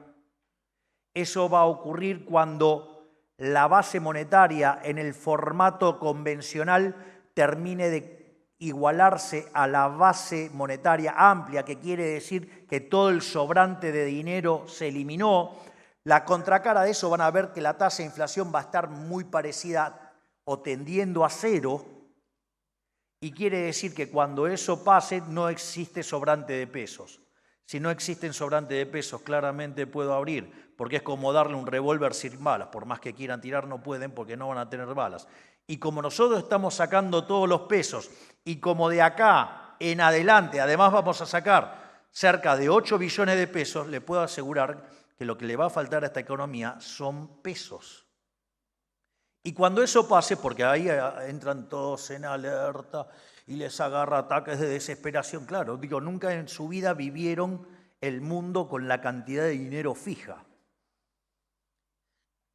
Eso va a ocurrir cuando la base monetaria en el formato convencional termine de igualarse a la base monetaria amplia, que quiere decir que todo el sobrante de dinero se eliminó. La contracara de eso van a ver que la tasa de inflación va a estar muy parecida o tendiendo a cero, y quiere decir que cuando eso pase no existe sobrante de pesos. Si no existen sobrante de pesos, claramente puedo abrir, porque es como darle un revólver sin balas. Por más que quieran tirar, no pueden porque no van a tener balas. Y como nosotros estamos sacando todos los pesos, y como de acá en adelante, además vamos a sacar cerca de 8 billones de pesos, le puedo asegurar que lo que le va a faltar a esta economía son pesos. Y cuando eso pase, porque ahí entran todos en alerta y les agarra ataques de desesperación, claro, digo, nunca en su vida vivieron el mundo con la cantidad de dinero fija.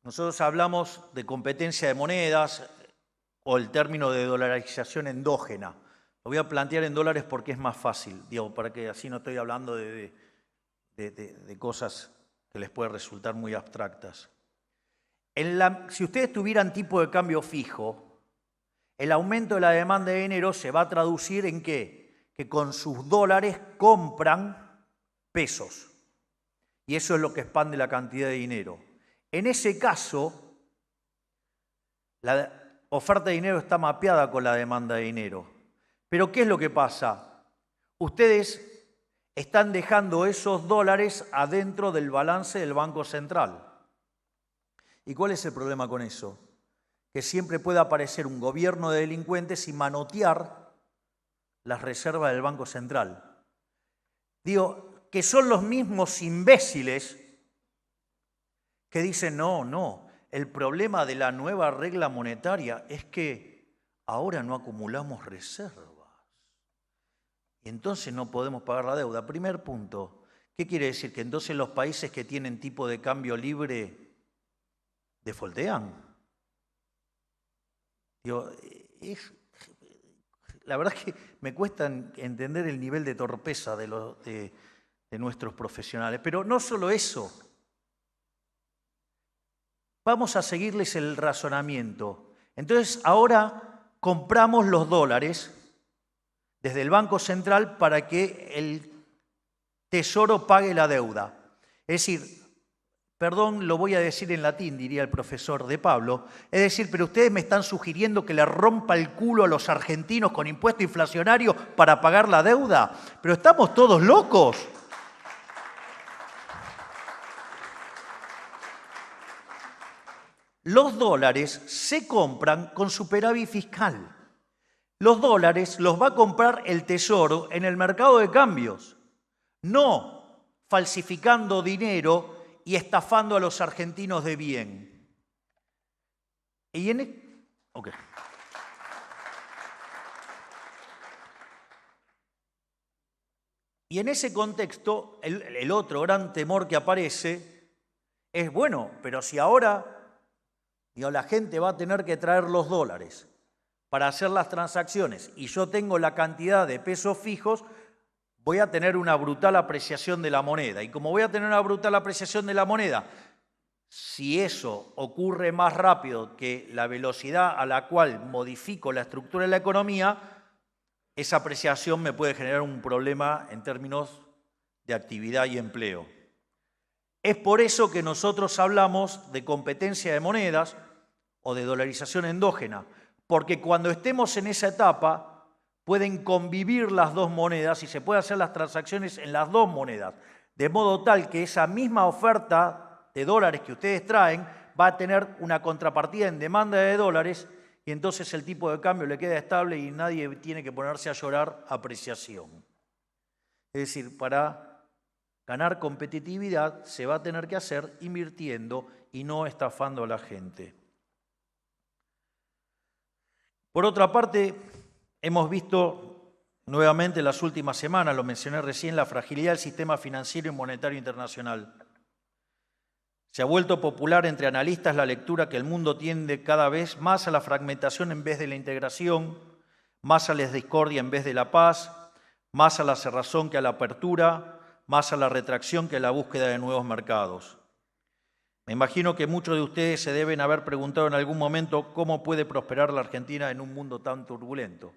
Nosotros hablamos de competencia de monedas o el término de dolarización endógena. Lo voy a plantear en dólares porque es más fácil, digo, para que así no estoy hablando de cosas que les pueden resultar muy abstractas. Si ustedes tuvieran tipo de cambio fijo, el aumento de la demanda de dinero se va a traducir en ¿qué? Que con sus dólares compran pesos. Y eso es lo que expande la cantidad de dinero. En ese caso, la oferta de dinero está mapeada con la demanda de dinero. Pero ¿qué es lo que pasa? Ustedes están dejando esos dólares adentro del balance del Banco Central. ¿Y cuál es el problema con eso? Que siempre puede aparecer un gobierno de delincuentes y manotear las reservas del Banco Central. Digo, que son los mismos imbéciles que dicen, no, el problema de la nueva regla monetaria es que ahora no acumulamos reservas. Y entonces no podemos pagar la deuda. Primer punto, ¿qué quiere decir? Que entonces los países que tienen tipo de cambio libre defoltean. Digo, la verdad es que me cuesta entender el nivel de torpeza de nuestros profesionales. Pero no solo eso. Vamos a seguirles el razonamiento. Entonces, ahora compramos los dólares desde el Banco Central para que el Tesoro pague la deuda. Es decir, perdón, lo voy a decir en latín, diría el profesor de Pablo, es decir, pero ustedes me están sugiriendo que le rompa el culo a los argentinos con impuesto inflacionario para pagar la deuda. Pero estamos todos locos. Los dólares se compran con superávit fiscal. Los dólares los va a comprar el Tesoro en el mercado de cambios, no falsificando dinero y estafando a los argentinos de bien. Y en ese contexto, el otro gran temor que aparece es, bueno, pero si ahora la gente va a tener que traer los dólares para hacer las transacciones y yo tengo la cantidad de pesos fijos, voy a tener una brutal apreciación de la moneda. Y como voy a tener una brutal apreciación de la moneda, si eso ocurre más rápido que la velocidad a la cual modifico la estructura de la economía, esa apreciación me puede generar un problema en términos de actividad y empleo. Es por eso que nosotros hablamos de competencia de monedas o de dolarización endógena, porque cuando estemos en esa etapa pueden convivir las dos monedas y se pueden hacer las transacciones en las dos monedas, de modo tal que esa misma oferta de dólares que ustedes traen va a tener una contrapartida en demanda de dólares y entonces el tipo de cambio le queda estable y nadie tiene que ponerse a llorar apreciación. Es decir, para ganar competitividad se va a tener que hacer invirtiendo y no estafando a la gente. Por otra parte, hemos visto nuevamente en las últimas semanas, lo mencioné recién, la fragilidad del sistema financiero y monetario internacional. Se ha vuelto popular entre analistas la lectura que el mundo tiende cada vez más a la fragmentación en vez de la integración, más a la discordia en vez de la paz, más a la cerrazón que a la apertura, más a la retracción que a la búsqueda de nuevos mercados. Me imagino que muchos de ustedes se deben haber preguntado en algún momento cómo puede prosperar la Argentina en un mundo tan turbulento.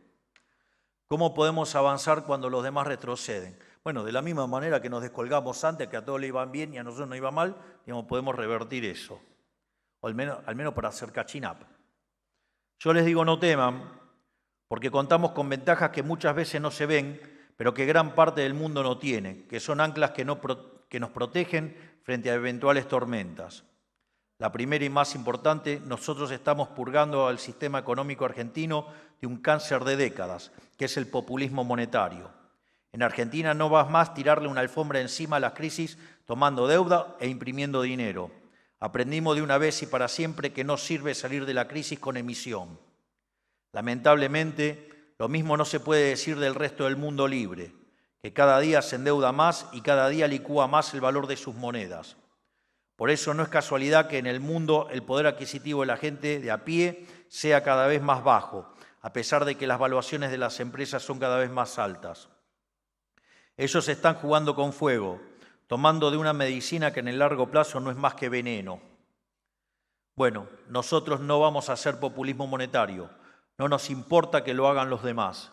¿Cómo podemos avanzar cuando los demás retroceden? Bueno, de la misma manera que nos descolgamos antes, que a todos le iban bien y a nosotros no iba mal, digamos, podemos revertir eso, o al menos para hacer catching up. Yo les digo, no teman, porque contamos con ventajas que muchas veces no se ven, pero que gran parte del mundo no tiene, que son anclas que nos protegen frente a eventuales tormentas. La primera y más importante, nosotros estamos purgando al sistema económico argentino de un cáncer de décadas, que es el populismo monetario. En Argentina no va más tirarle una alfombra encima a las crisis tomando deuda e imprimiendo dinero. Aprendimos de una vez y para siempre que no sirve salir de la crisis con emisión. Lamentablemente, lo mismo no se puede decir del resto del mundo libre, que cada día se endeuda más y cada día licúa más el valor de sus monedas. Por eso no es casualidad que en el mundo el poder adquisitivo de la gente de a pie sea cada vez más bajo, a pesar de que las valuaciones de las empresas son cada vez más altas. Ellos están jugando con fuego, tomando de una medicina que en el largo plazo no es más que veneno. Bueno, nosotros no vamos a hacer populismo monetario, no nos importa que lo hagan los demás.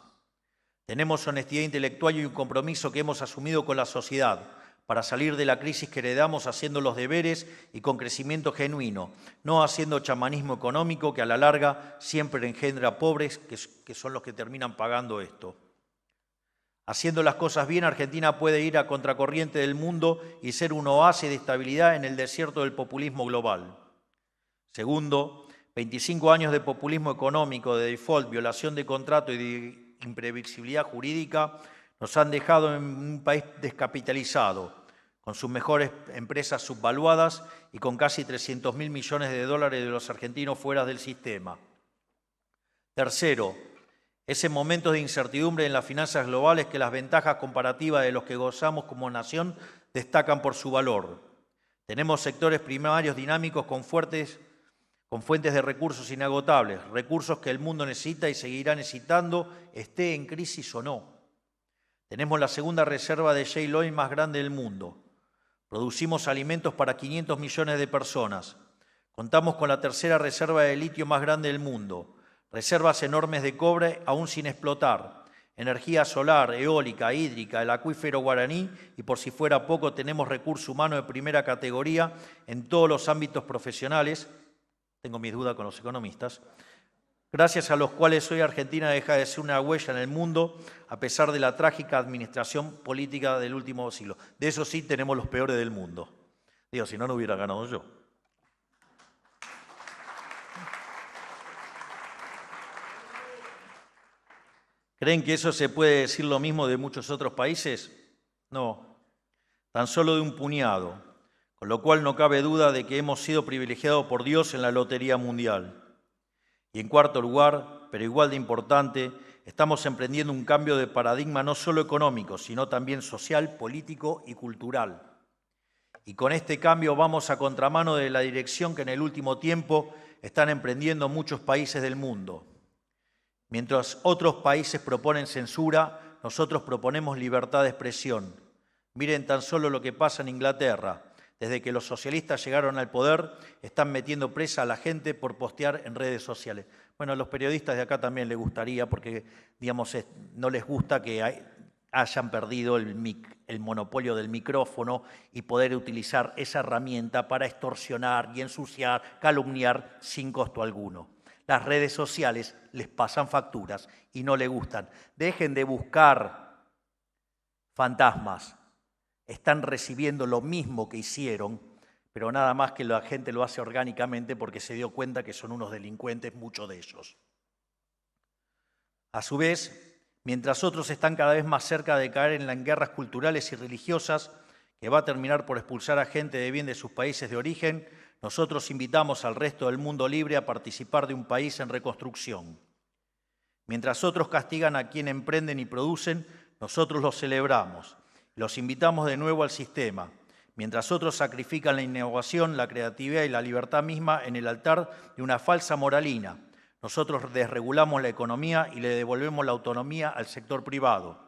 Tenemos honestidad intelectual y un compromiso que hemos asumido con la sociedad para salir de la crisis que heredamos haciendo los deberes y con crecimiento genuino, no haciendo chamanismo económico que a la larga siempre engendra pobres que son los que terminan pagando esto. Haciendo las cosas bien, Argentina puede ir a contracorriente del mundo y ser un oasis de estabilidad en el desierto del populismo global. Segundo, 25 años de populismo económico, de default, violación de contrato y de imprevisibilidad jurídica nos han dejado en un país descapitalizado, con sus mejores empresas subvaluadas y con casi 300.000 millones de dólares de los argentinos fuera del sistema. Tercero, es en momentos de incertidumbre en las finanzas globales que las ventajas comparativas de los que gozamos como nación destacan por su valor. Tenemos sectores primarios dinámicos con fuentes de recursos inagotables, recursos que el mundo necesita y seguirá necesitando, esté en crisis o no. Tenemos la segunda reserva de shale oil más grande del mundo. Producimos alimentos para 500 millones de personas. Contamos con la tercera reserva de litio más grande del mundo. Reservas enormes de cobre aún sin explotar. Energía solar, eólica, hídrica, el acuífero guaraní y por si fuera poco tenemos recurso humano de primera categoría en todos los ámbitos profesionales. Tengo mis dudas con los economistas, gracias a los cuales hoy Argentina deja de ser una huella en el mundo a pesar de la trágica administración política del último siglo. De eso sí tenemos los peores del mundo. Digo, si no, no hubiera ganado yo. ¿Creen que eso se puede decir lo mismo de muchos otros países? No, tan solo de un puñado. Con lo cual no cabe duda de que hemos sido privilegiados por Dios en la lotería mundial. Y en cuarto lugar, pero igual de importante, estamos emprendiendo un cambio de paradigma no solo económico, sino también social, político y cultural. Y con este cambio vamos a contramano de la dirección que en el último tiempo están emprendiendo muchos países del mundo. Mientras otros países proponen censura, nosotros proponemos libertad de expresión. Miren tan solo lo que pasa en Inglaterra. Desde que los socialistas llegaron al poder, están metiendo presa a la gente por postear en redes sociales. Bueno, a los periodistas de acá también les gustaría, porque digamos, no les gusta que hayan perdido el monopolio del micrófono y poder utilizar esa herramienta para extorsionar y ensuciar, calumniar sin costo alguno. Las redes sociales les pasan facturas y no les gustan. Dejen de buscar fantasmas. Están recibiendo lo mismo que hicieron, pero nada más que la gente lo hace orgánicamente porque se dio cuenta que son unos delincuentes, muchos de ellos. A su vez, mientras otros están cada vez más cerca de caer en las guerras culturales y religiosas, que va a terminar por expulsar a gente de bien de sus países de origen, nosotros invitamos al resto del mundo libre a participar de un país en reconstrucción. Mientras otros castigan a quienes emprenden y producen, nosotros los celebramos. Los invitamos de nuevo al sistema, mientras otros sacrifican la innovación, la creatividad y la libertad misma en el altar de una falsa moralina. Nosotros desregulamos la economía y le devolvemos la autonomía al sector privado.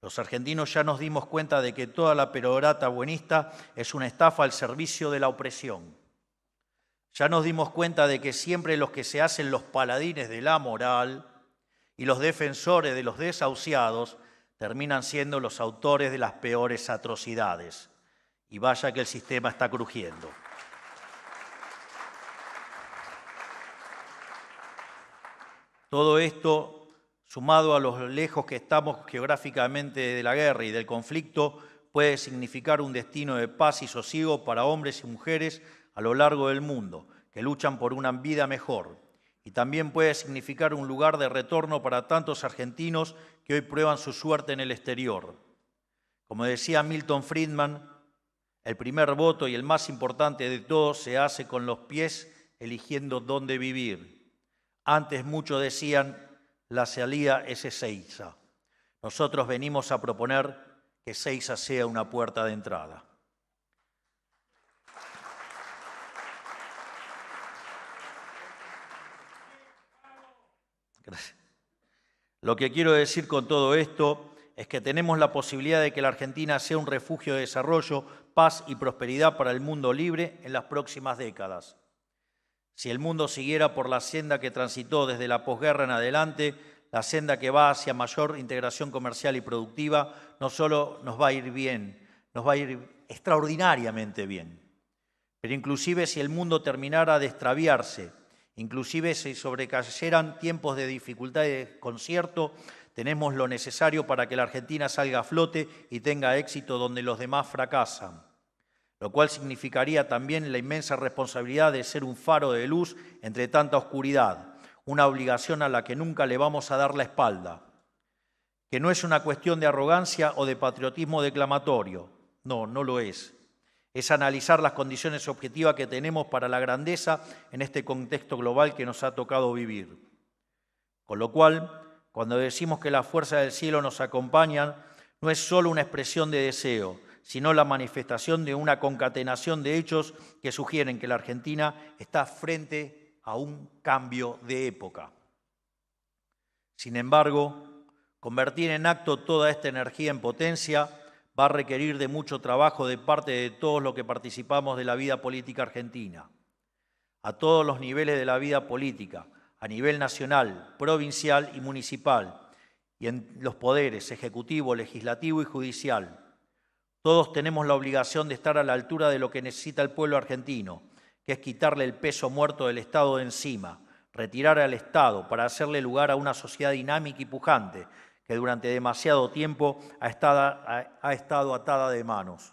Los argentinos ya nos dimos cuenta de que toda la perorata buenista es una estafa al servicio de la opresión. Ya nos dimos cuenta de que siempre los que se hacen los paladines de la moral y los defensores de los desahuciados terminan siendo los autores de las peores atrocidades. Y vaya que el sistema está crujiendo. Todo esto, sumado a lo lejos que estamos geográficamente de la guerra y del conflicto, puede significar un destino de paz y sosiego para hombres y mujeres a lo largo del mundo, que luchan por una vida mejor. Y también puede significar un lugar de retorno para tantos argentinos que hoy prueban su suerte en el exterior. Como decía Milton Friedman, el primer voto y el más importante de todos se hace con los pies eligiendo dónde vivir. Antes muchos decían, la salida es Ezeiza. Nosotros venimos a proponer que Ezeiza sea una puerta de entrada. Gracias. Lo que quiero decir con todo esto es que tenemos la posibilidad de que la Argentina sea un refugio de desarrollo, paz y prosperidad para el mundo libre en las próximas décadas. Si el mundo siguiera por la senda que transitó desde la posguerra en adelante, la senda que va hacia mayor integración comercial y productiva, no solo nos va a ir bien, nos va a ir extraordinariamente bien. Pero inclusive si el mundo terminara de extraviarse, inclusive si sobrecayeran tiempos de dificultad y desconcierto, tenemos lo necesario para que la Argentina salga a flote y tenga éxito donde los demás fracasan, lo cual significaría también la inmensa responsabilidad de ser un faro de luz entre tanta oscuridad, una obligación a la que nunca le vamos a dar la espalda, que no es una cuestión de arrogancia o de patriotismo declamatorio, no lo es. Es analizar las condiciones objetivas que tenemos para la grandeza en este contexto global que nos ha tocado vivir. Con lo cual, cuando decimos que las fuerzas del cielo nos acompañan, no es solo una expresión de deseo, sino la manifestación de una concatenación de hechos que sugieren que la Argentina está frente a un cambio de época. Sin embargo, convertir en acto toda esta energía en potencia va a requerir de mucho trabajo de parte de todos los que participamos de la vida política argentina, a todos los niveles de la vida política, a nivel nacional, provincial y municipal, y en los poderes ejecutivo, legislativo y judicial. Todos tenemos la obligación de estar a la altura de lo que necesita el pueblo argentino, que es quitarle el peso muerto del Estado de encima, retirar al Estado para hacerle lugar a una sociedad dinámica y pujante, que durante demasiado tiempo ha estado atada de manos.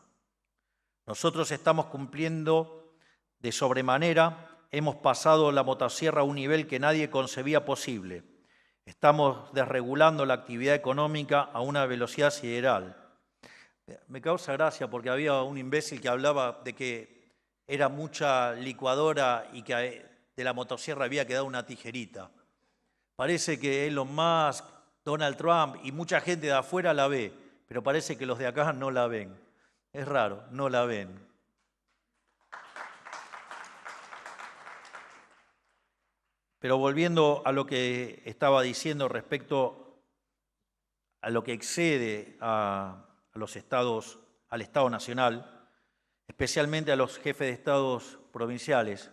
Nosotros estamos cumpliendo de sobremanera, hemos pasado la motosierra a un nivel que nadie concebía posible. Estamos desregulando la actividad económica a una velocidad sideral. Me causa gracia porque había un imbécil que hablaba de que era mucha licuadora y que de la motosierra había quedado una tijerita. Parece que Elon Musk, Donald Trump y mucha gente de afuera la ve, pero parece que los de acá no la ven. Es raro, no la ven. Pero volviendo a lo que estaba diciendo respecto a lo que excede a los estados, al Estado Nacional, especialmente a los jefes de estados provinciales,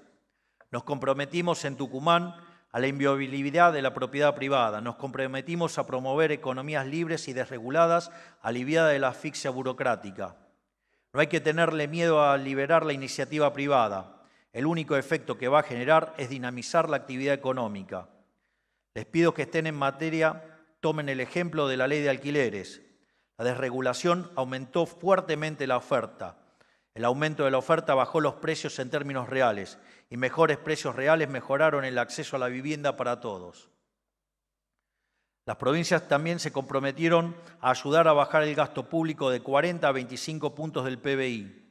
nos comprometimos en Tucumán a la inviolabilidad de la propiedad privada. Nos comprometimos a promover economías libres y desreguladas, aliviadas de la asfixia burocrática. No hay que tenerle miedo a liberar la iniciativa privada. El único efecto que va a generar es dinamizar la actividad económica. Les pido que estén en materia, tomen el ejemplo de la ley de alquileres. La desregulación aumentó fuertemente la oferta. El aumento de la oferta bajó los precios en términos reales y mejores precios reales mejoraron el acceso a la vivienda para todos. Las provincias también se comprometieron a ayudar a bajar el gasto público de 40 a 25 puntos del PBI.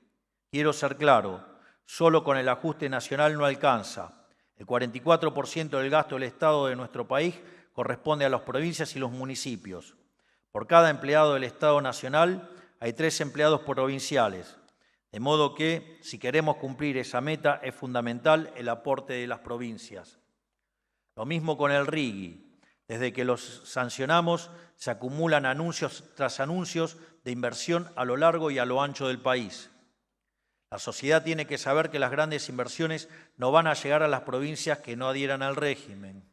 Quiero ser claro, solo con el ajuste nacional no alcanza. El 44% del gasto del Estado de nuestro país corresponde a las provincias y los municipios. Por cada empleado del Estado Nacional hay 3 empleados provinciales. De modo que, si queremos cumplir esa meta, es fundamental el aporte de las provincias. Lo mismo con el RIGI. Desde que los sancionamos, se acumulan anuncios tras anuncios de inversión a lo largo y a lo ancho del país. La sociedad tiene que saber que las grandes inversiones no van a llegar a las provincias que no adhieran al régimen.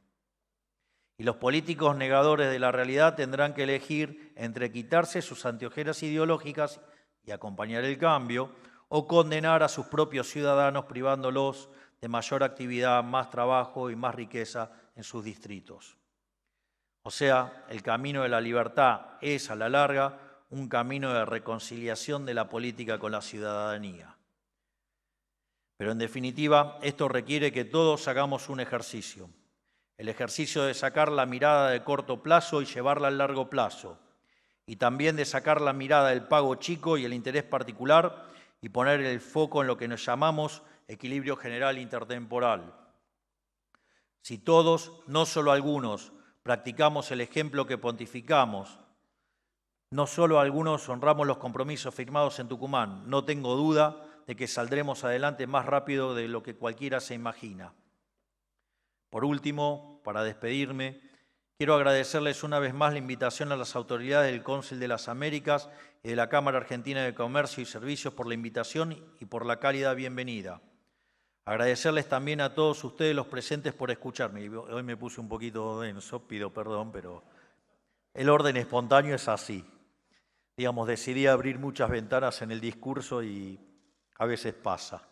Y los políticos negadores de la realidad tendrán que elegir entre quitarse sus anteojeras ideológicas y acompañar el cambio, o condenar a sus propios ciudadanos privándolos de mayor actividad, más trabajo y más riqueza en sus distritos. O sea, el camino de la libertad es, a la larga, un camino de reconciliación de la política con la ciudadanía. Pero en definitiva, esto requiere que todos hagamos un ejercicio. El ejercicio de sacar la mirada de corto plazo y llevarla al largo plazo. Y también de sacar la mirada del pago chico y el interés particular y poner el foco en lo que nos llamamos equilibrio general intertemporal. Si todos, no solo algunos, practicamos el ejemplo que pontificamos, no solo algunos honramos los compromisos firmados en Tucumán, no tengo duda de que saldremos adelante más rápido de lo que cualquiera se imagina. Por último, para despedirme, quiero agradecerles una vez más la invitación a las autoridades del Cónsul de las Américas y de la Cámara Argentina de Comercio y Servicios por la invitación y por la cálida bienvenida. Agradecerles también a todos ustedes los presentes por escucharme. Hoy me puse un poquito denso, pido perdón, pero el orden espontáneo es así. Digamos, decidí abrir muchas ventanas en el discurso y a veces pasa.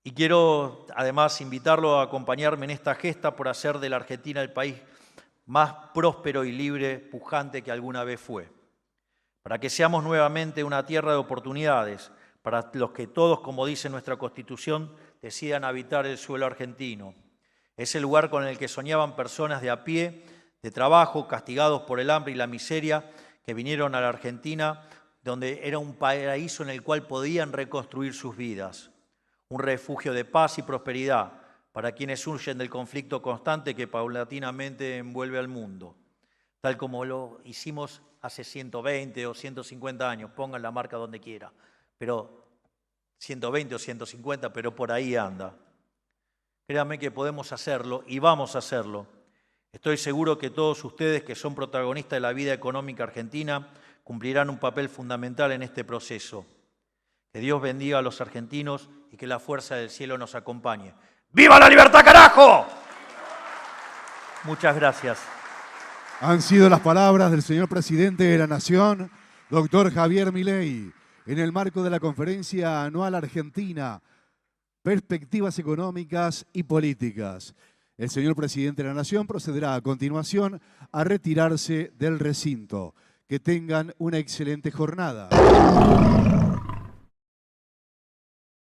Y quiero además invitarlo a acompañarme en esta gesta por hacer de la Argentina el país más próspero y libre, pujante que alguna vez fue. Para que seamos nuevamente una tierra de oportunidades, para los que todos, como dice nuestra Constitución, decidan habitar el suelo argentino. Ese lugar con el que soñaban personas de a pie, de trabajo, castigados por el hambre y la miseria, que vinieron a la Argentina, donde era un paraíso en el cual podían reconstruir sus vidas. Un refugio de paz y prosperidad para quienes huyen del conflicto constante que paulatinamente envuelve al mundo. Tal como lo hicimos hace 120 o 150 años, pongan la marca donde quiera, pero 120 o 150, pero por ahí anda. Créanme que podemos hacerlo y vamos a hacerlo. Estoy seguro que todos ustedes que son protagonistas de la vida económica argentina cumplirán un papel fundamental en este proceso. Que Dios bendiga a los argentinos y que la fuerza del cielo nos acompañe. ¡Viva la libertad, carajo! Muchas gracias. Han sido las palabras del señor presidente de la Nación, doctor Javier Milei, en el marco de la Conferencia Anual Argentina, Perspectivas Económicas y Políticas. El señor presidente de la Nación procederá a continuación a retirarse del recinto. Que tengan una excelente jornada.